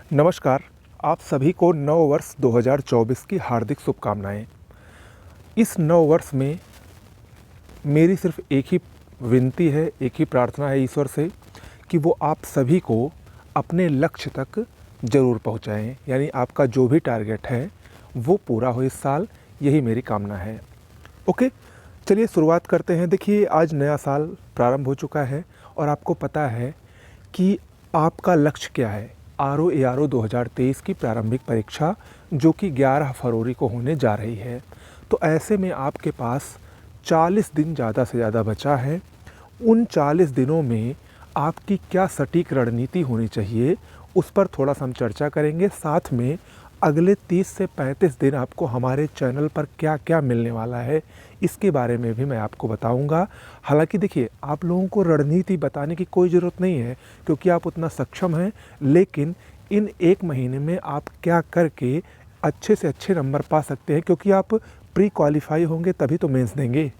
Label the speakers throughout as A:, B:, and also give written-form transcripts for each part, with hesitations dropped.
A: नमस्कार। आप सभी को नव वर्ष 2024 की हार्दिक शुभकामनाएं। इस नव वर्ष में मेरी सिर्फ एक ही विनती है, एक ही प्रार्थना है ईश्वर से कि वो आप सभी को अपने लक्ष्य तक ज़रूर पहुंचाएं। यानी आपका जो भी टारगेट है वो पूरा हो इस साल, यही मेरी कामना है। ओके, चलिए शुरुआत करते हैं। देखिए, आज नया साल प्रारंभ हो चुका है और आपको पता है कि आपका लक्ष्य क्या है। RO-ARO 2023 की प्रारंभिक परीक्षा जो कि 11 फरवरी को होने जा रही है। तो ऐसे में आपके पास 40 दिन ज़्यादा से ज़्यादा बचा है। उन 40 दिनों में आपकी क्या सटीक रणनीति होनी चाहिए, उस पर थोड़ा सा हम चर्चा करेंगे। साथ में अगले 30 से 35 दिन आपको हमारे चैनल पर क्या क्या मिलने वाला है, इसके बारे में भी मैं आपको बताऊंगा। हालांकि देखिए, आप लोगों को रणनीति बताने की कोई ज़रूरत नहीं है क्योंकि आप उतना सक्षम हैं, लेकिन इन एक महीने में आप क्या करके अच्छे से अच्छे नंबर पा सकते हैं, क्योंकि आप प्री क्वालिफाई होंगे तभी तो मेंस देंगे।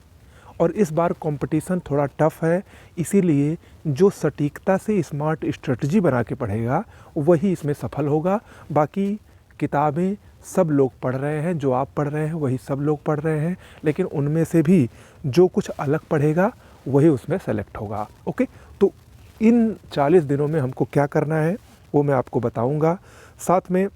A: और इस बार कंपटीशन थोड़ा टफ है, इसीलिए जो सटीकता से स्मार्ट स्ट्रेटजी बना के पढ़ेगा वही इसमें सफल होगा। बाकी किताबें सब लोग पढ़ रहे हैं, जो आप पढ़ रहे हैं वही सब लोग पढ़ रहे हैं, लेकिन उनमें से भी जो कुछ अलग पढ़ेगा वही उसमें सेलेक्ट होगा। ओके, तो इन 40 दिनों में हमको क्या करना है वो मैं आपको बताऊंगा। साथ में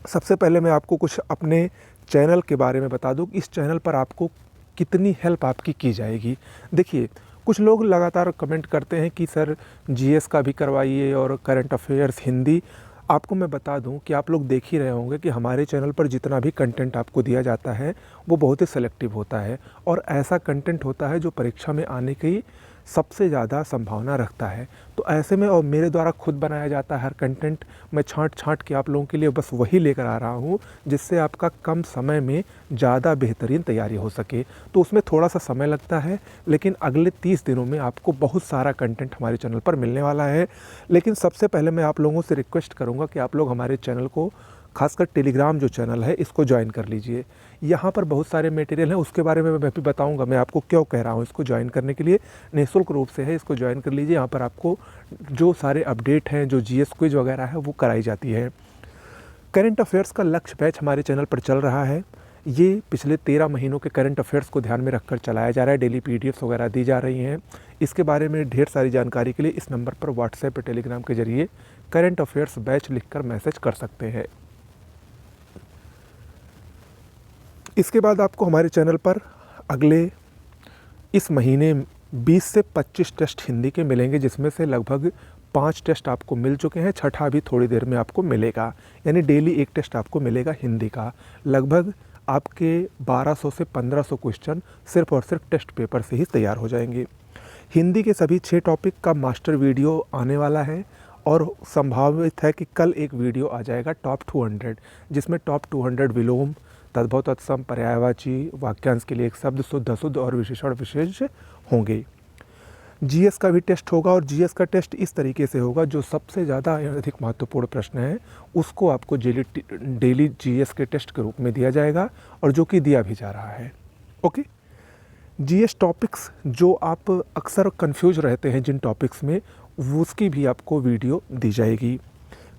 A: सबसे पहले मैं आपको कुछ अपने चैनल के बारे में बता दूं। इस चैनल पर आपको कितनी हेल्प आपकी की जाएगी। देखिए, कुछ लोग लगातार कमेंट करते हैं कि सर जीएस का भी करवाइए और करंट अफेयर्स हिंदी। आपको मैं बता दूं कि आप लोग देख ही रहे होंगे कि हमारे चैनल पर जितना भी कंटेंट आपको दिया जाता है वो बहुत ही सेलेक्टिव होता है और ऐसा कंटेंट होता है जो परीक्षा में आने की सबसे ज़्यादा संभावना रखता है। तो ऐसे में और मेरे द्वारा खुद बनाया जाता है हर कंटेंट, मैं छांट छांट के आप लोगों के लिए बस वही लेकर आ रहा हूँ जिससे आपका कम समय में ज़्यादा बेहतरीन तैयारी हो सके। तो उसमें थोड़ा सा समय लगता है, लेकिन अगले 30 दिनों में आपको बहुत सारा कंटेंट हमारे चैनल पर मिलने वाला है। लेकिन सबसे पहले मैं आप लोगों से रिक्वेस्ट करूँगा कि आप लोग हमारे चैनल को, खासकर टेलीग्राम जो चैनल है, इसको ज्वाइन कर लीजिए। यहाँ पर बहुत सारे मटेरियल हैं, उसके बारे में मैं भी बताऊंगा। मैं आपको क्यों कह रहा हूँ इसको ज्वाइन करने के लिए, निःशुल्क रूप से है, इसको ज्वाइन कर लीजिए। यहाँ पर आपको जो सारे अपडेट हैं, जो जीएस क्विज वगैरह है वो कराई जाती है। करंट अफेयर्स का लक्ष्य बैच हमारे चैनल पर चल रहा है। ये पिछले 13 महीनों के करंट अफेयर्स को ध्यान में रखकर चलाया जा रहा है। डेली पीडीएफ्स वगैरह दी जा रही हैं। इसके बारे में ढेर सारी जानकारी के लिए इस नंबर पर व्हाट्सएप या टेलीग्राम के जरिए करंट अफेयर्स बैच लिखकर मैसेज कर सकते हैं। इसके बाद आपको हमारे चैनल पर अगले इस महीने 20 से 25 टेस्ट हिंदी के मिलेंगे, जिसमें से लगभग 5 टेस्ट आपको मिल चुके हैं, छठा भी थोड़ी देर में आपको मिलेगा। यानी डेली एक टेस्ट आपको मिलेगा हिंदी का। लगभग आपके 1200 से 1500 क्वेश्चन सिर्फ और सिर्फ टेस्ट पेपर से ही तैयार हो जाएंगे। हिंदी के सभी 6 टॉपिक का मास्टर वीडियो आने वाला है और संभावित है कि कल एक वीडियो आ जाएगा टॉप 200, जिसमें टॉप 200 विलोम, तद्भव, तत्सम, पर्यायवाची, वाक्यांश के लिए एक शब्द, शुद्ध अशुद्ध और विशेषण विशेष होंगे। जीएस का भी टेस्ट होगा और जीएस का टेस्ट इस तरीके से होगा, जो सबसे ज़्यादा अधिक महत्वपूर्ण प्रश्न है उसको आपको डेली जीएस के टेस्ट के रूप में दिया जाएगा और जो कि दिया भी जा रहा है। ओके, जीएस टॉपिक्स जो आप अक्सर कंफ्यूज रहते हैं जिन टॉपिक्स में, उसकी भी आपको वीडियो दी जाएगी।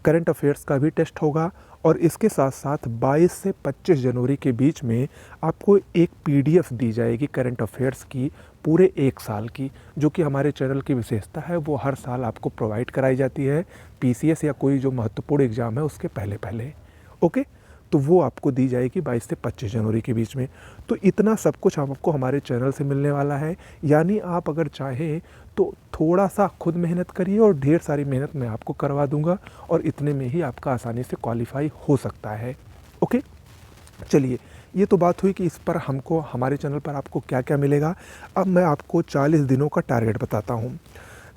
A: करंट अफेयर्स का भी टेस्ट होगा और इसके साथ साथ 22 से 25 जनवरी के बीच में आपको एक पीडीएफ दी जाएगी करंट अफेयर्स की पूरे 1 साल की, जो कि हमारे चैनल की विशेषता है। वो हर साल आपको प्रोवाइड कराई जाती है पीसीएस या कोई जो महत्वपूर्ण एग्ज़ाम है उसके पहले पहले। ओके, तो वो आपको दी जाएगी 22 से 25 जनवरी के बीच में। तो इतना सब कुछ आपको हमारे चैनल से मिलने वाला है। यानी आप अगर चाहें तो थोड़ा सा खुद मेहनत करिए और ढेर सारी मेहनत मैं आपको करवा दूंगा और इतने में ही आपका आसानी से क्वालिफाई हो सकता है। ओके, चलिए, ये तो बात हुई कि इस पर हमको हमारे चैनल पर आपको क्या क्या मिलेगा। अब मैं आपको 40 दिनों का टारगेट बताता हूँ।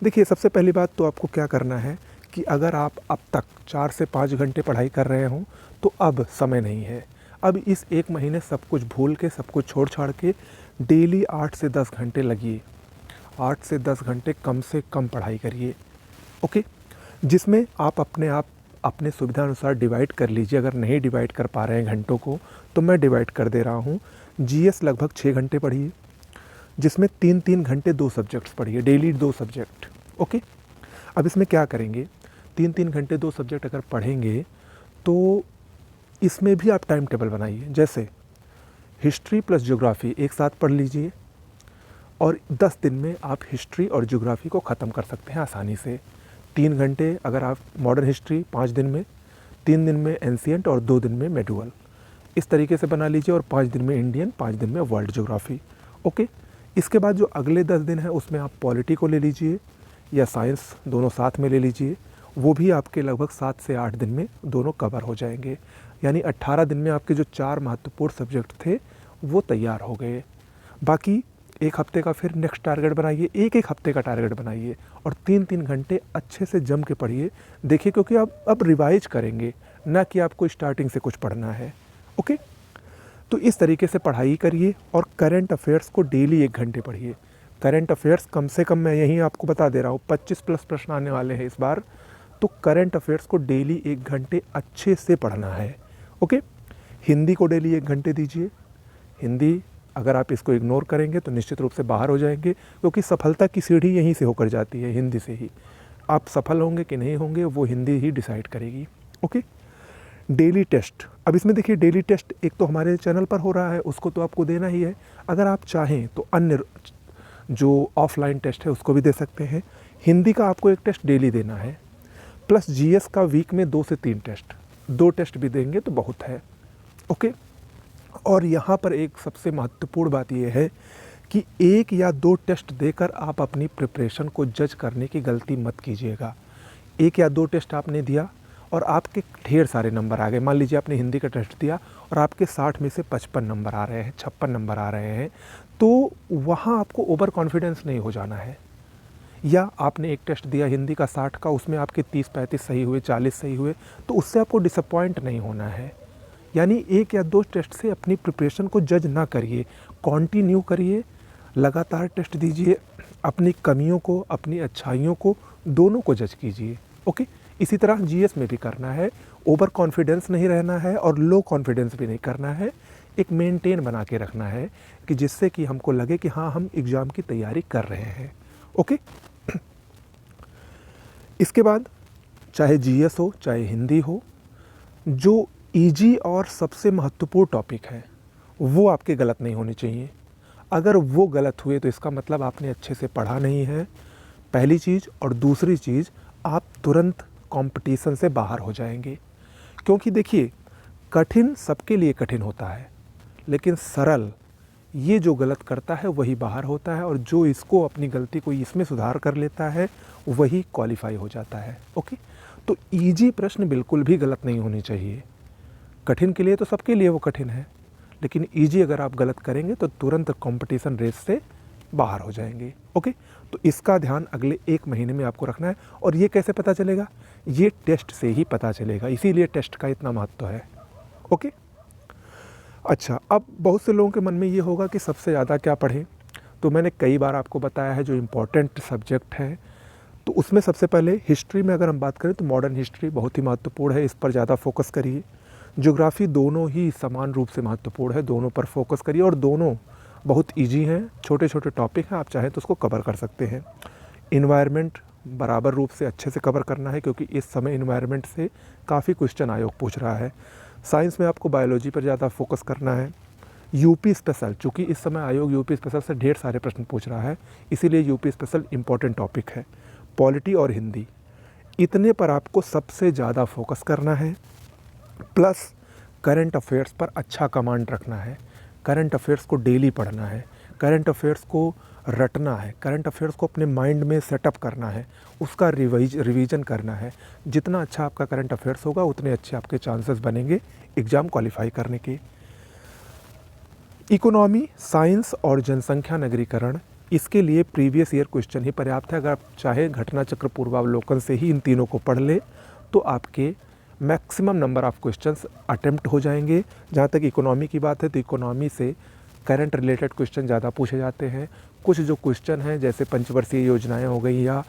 A: देखिए, सबसे पहली बात तो आपको क्या करना है कि अगर आप अब तक 4 से 5 घंटे पढ़ाई कर रहे हों तो अब समय नहीं है। अब इस एक महीने सब कुछ भूल के, सब कुछ छोड़ छाड़ के डेली 8 से 10 घंटे लगिए। 8 से 10 घंटे कम से कम पढ़ाई करिए। ओके, जिसमें आप अपने सुविधा अनुसार डिवाइड कर लीजिए। अगर नहीं डिवाइड कर पा रहे हैं घंटों को तो मैं डिवाइड कर दे रहा हूँ। जीएस लगभग 6 घंटे पढ़िए, जिसमें 3-3 घंटे 2 सब्जेक्ट्स पढ़िए, डेली 2 सब्जेक्ट। ओके, अब इसमें क्या करेंगे, 3-3 घंटे 2 सब्जेक्ट अगर पढ़ेंगे तो इसमें भी आप टाइम टेबल बनाइए। जैसे हिस्ट्री प्लस ज्योग्राफी एक साथ पढ़ लीजिए और 10 दिन में आप हिस्ट्री और ज्योग्राफी को ख़त्म कर सकते हैं आसानी से। 3 घंटे अगर आप मॉडर्न हिस्ट्री 5 दिन में, 3 दिन में एंशिएंट और 2 दिन में मेडुअल, इस तरीके से बना लीजिए। और 5 दिन में इंडियन, 5 दिन में वर्ल्ड ज्योग्राफी। ओके, इसके बाद जो अगले 10 दिन हैं उसमें आप पॉलिटी को ले लीजिए या साइंस, दोनों साथ में ले लीजिए। वो भी आपके लगभग 7 से 8 दिन में दोनों कवर हो जाएंगे। यानी 18 दिन में आपके जो 4 महत्वपूर्ण सब्जेक्ट थे वो तैयार हो गए। बाकी एक हफ्ते का फिर नेक्स्ट टारगेट बनाइए, एक हफ्ते का टारगेट बनाइए और 3-3 घंटे अच्छे से जम के पढ़िए। देखिए, क्योंकि आप अब रिवाइज करेंगे, ना कि आपको स्टार्टिंग से कुछ पढ़ना है। ओके, तो इस तरीके से पढ़ाई करिए और करंट अफेयर्स को डेली 1 घंटे पढ़िए। करंट अफेयर्स कम से कम मैं यहीं आपको बता दे रहा हूँ 25 प्लस प्रश्न आने वाले हैं इस बार। तो करंट अफेयर्स को डेली 1 घंटे अच्छे से पढ़ना है। ओके, हिंदी को डेली 1 घंटे दीजिए। हिंदी अगर आप इसको इग्नोर करेंगे तो निश्चित रूप से बाहर हो जाएंगे, क्योंकि सफलता की सीढ़ी यहीं से होकर जाती है, हिंदी से ही। आप सफल होंगे कि नहीं होंगे वो हिंदी ही डिसाइड करेगी। ओके, डेली टेस्ट, अब इसमें देखिए डेली टेस्ट एक तो हमारे चैनल पर हो रहा है, उसको तो आपको देना ही है। अगर आप चाहें तो अन्य जो ऑफलाइन टेस्ट है उसको भी दे सकते हैं। हिंदी का आपको 1 टेस्ट डेली देना है, प्लस जीएस का वीक में 2 से 3 टेस्ट, 2 टेस्ट भी देंगे तो बहुत है। ओके, और यहाँ पर एक सबसे महत्वपूर्ण बात यह है कि 1 या 2 टेस्ट देकर आप अपनी प्रिपरेशन को जज करने की गलती मत कीजिएगा। 1 या 2 टेस्ट आपने दिया और आपके ढेर सारे नंबर आ गए। मान लीजिए आपने हिंदी का टेस्ट दिया और आपके 60 में से 55 नंबर आ रहे हैं, 56 नंबर आ रहे हैं, तो वहाँ आपको ओवर कॉन्फिडेंस नहीं हो जाना है। या आपने 1 टेस्ट दिया हिंदी का 60 का, उसमें आपके 30-35 सही हुए, 40 सही हुए, तो उससे आपको डिसअपॉइंट नहीं होना है। यानी 1 या 2 टेस्ट से अपनी प्रिपरेशन को जज ना करिए, कंटिन्यू करिए, लगातार टेस्ट दीजिए, अपनी कमियों को, अपनी अच्छाइयों को, दोनों को जज कीजिए। ओके, इसी तरह जीएस में भी करना है। ओवर कॉन्फिडेंस नहीं रहना है और लो कॉन्फिडेंस भी नहीं करना है। एक मेंटेन बना के रखना है कि जिससे कि हमको लगे कि हाँ, हम एग्ज़ाम की तैयारी कर रहे हैं। ओके, इसके बाद चाहे जीएस हो चाहे हिंदी हो, जो इजी और सबसे महत्वपूर्ण टॉपिक है वो आपके गलत नहीं होने चाहिए। अगर वो गलत हुए तो इसका मतलब आपने अच्छे से पढ़ा नहीं है, पहली चीज़। और दूसरी चीज़, आप तुरंत कंपटीशन से बाहर हो जाएंगे। क्योंकि देखिए, कठिन सबके लिए कठिन होता है, लेकिन सरल ये जो गलत करता है वही बाहर होता है, और जो इसको अपनी गलती को इसमें सुधार कर लेता है वही क्वालिफाई हो जाता है। ओके, तो इजी प्रश्न बिल्कुल भी गलत नहीं होने चाहिए। कठिन के लिए तो सबके लिए वो कठिन है, लेकिन इजी अगर आप गलत करेंगे तो तुरंत कंपटीशन रेस से बाहर हो जाएंगे। ओके, तो इसका ध्यान अगले 1 महीने में आपको रखना है। और ये कैसे पता चलेगा? ये टेस्ट से ही पता चलेगा, इसीलिए टेस्ट का इतना महत्व है। ओके, अच्छा, अब बहुत से लोगों के मन में ये होगा कि सबसे ज़्यादा क्या पढ़ें। तो मैंने कई बार आपको बताया है जो इम्पोर्टेंट सब्जेक्ट हैं, तो उसमें सबसे पहले हिस्ट्री में अगर हम बात करें तो मॉडर्न हिस्ट्री बहुत ही महत्वपूर्ण है, इस पर ज़्यादा फोकस करिए। ज्योग्राफी दोनों ही समान रूप से महत्वपूर्ण है, दोनों पर फोकस करिए और दोनों बहुत इजी हैं, छोटे छोटे टॉपिक हैं, आप चाहें तो उसको कवर कर सकते हैं। इन्वायरमेंट बराबर रूप से अच्छे से कवर करना है, क्योंकि इस समय इन्वायरमेंट से काफ़ी क्वेश्चन आयोग पूछ रहा है। साइंस में आपको बायोलॉजी पर ज़्यादा फोकस करना है। यूपी स्पेशल, चूँकि इस समय आयोग यूपी स्पेशल से ढेर सारे प्रश्न पूछ रहा है, इसीलिए यूपी स्पेशल इम्पॉर्टेंट टॉपिक है। पॉलिटी और हिंदी, इतने पर आपको सबसे ज़्यादा फोकस करना है। प्लस करंट अफेयर्स पर अच्छा कमांड रखना है, करंट अफेयर्स को डेली पढ़ना है, करंट अफेयर्स को रटना है, करंट अफेयर्स को अपने माइंड में सेटअप करना है, उसका रिवीजन करना है। जितना अच्छा आपका करंट अफेयर्स होगा उतने अच्छे आपके चांसेस बनेंगे एग्ज़ाम क्वालिफाई करने के। इकोनॉमी, साइंस और जनसंख्या नगरीकरण, इसके लिए प्रीवियस ईयर क्वेश्चन ही पर्याप्त है। अगर आप चाहे घटना चक्र पूर्वावलोकन से ही इन तीनों को पढ़ ले तो आपके maximum number of questions attempt हो जाएंगे। जहाँ तक इकोनॉमी की बात है तो इकोनॉमी से करंट रिलेटेड क्वेश्चन ज़्यादा पूछे जाते हैं। कुछ जो क्वेश्चन हैं जैसे पंचवर्षीय योजनाएं हो गई, या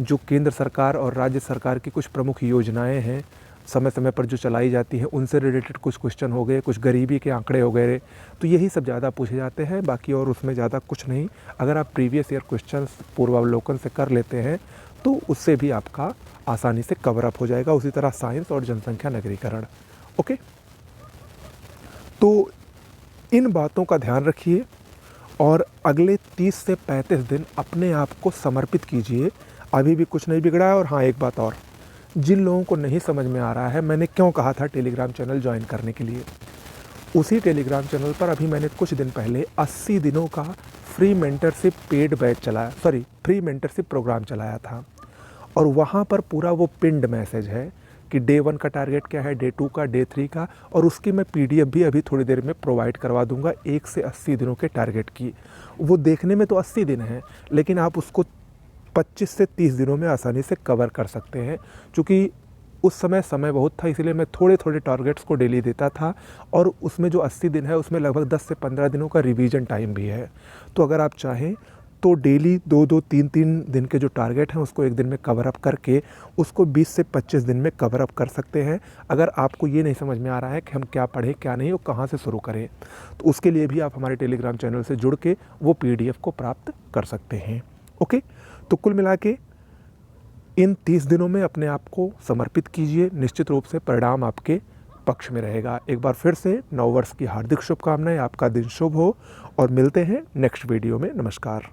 A: जो केंद्र सरकार और राज्य सरकार की कुछ प्रमुख योजनाएं हैं समय समय पर जो चलाई जाती हैं, उनसे रिलेटेड कुछ क्वेश्चन हो गए, कुछ गरीबी के आंकड़े हो गए, तो यही सब ज़्यादा पूछे जाते हैं। बाकी और उसमें ज़्यादा कुछ नहीं। अगर आप प्रीवियस ईयर क्वेश्चन पूर्वावलोकन से कर लेते हैं तो उससे भी आपका आसानी से कवर अप हो जाएगा। उसी तरह साइंस और जनसंख्या नगरीकरण। ओके, तो इन बातों का ध्यान रखिए और अगले 30 से 35 दिन अपने आप को समर्पित कीजिए। अभी भी कुछ नहीं बिगड़ा है। और हाँ, एक बात और, जिन लोगों को नहीं समझ में आ रहा है मैंने क्यों कहा था टेलीग्राम चैनल ज्वाइन करने के लिए, उसी टेलीग्राम चैनल पर अभी मैंने कुछ दिन पहले 80 दिनों का फ्री मेंटरशिप पेड बैच चलाया, फ्री मेंटरशिप प्रोग्राम चलाया था। और वहाँ पर पूरा वो पिंड मैसेज है कि डे 1 का टारगेट क्या है, डे 2 का, डे 3 का, और उसकी मैं PDF भी अभी थोड़ी देर में प्रोवाइड करवा दूंगा 1 से 80 दिनों के टारगेट की। वो देखने में तो 80 दिन है, लेकिन आप उसको 25 से 30 दिनों में आसानी से कवर कर सकते हैं। क्योंकि उस समय बहुत था, इसीलिए मैं थोड़े थोड़े टारगेट्स को डेली देता था। और उसमें जो 80 दिन है उसमें लगभग 10 से 15 दिनों का रिवीजन टाइम भी है। तो अगर आप चाहें तो डेली 2-2, 3-3 दिन के जो टारगेट हैं उसको एक दिन में कवर अप करके उसको 20 से 25 दिन में कवर अप कर सकते हैं। अगर आपको ये नहीं समझ में आ रहा है कि हम क्या पढ़ें क्या नहीं और कहाँ से शुरू करें, तो उसके लिए भी आप हमारे टेलीग्राम चैनल से जुड़ के वो PDF को प्राप्त कर सकते हैं। ओके, तो कुल मिला के इन 30 दिनों में अपने आप को समर्पित कीजिए, निश्चित रूप से परिणाम आपके पक्ष में रहेगा। एक बार फिर से नव वर्ष की हार्दिक शुभकामनाएं, आपका दिन शुभ हो और मिलते हैं नेक्स्ट वीडियो में। नमस्कार।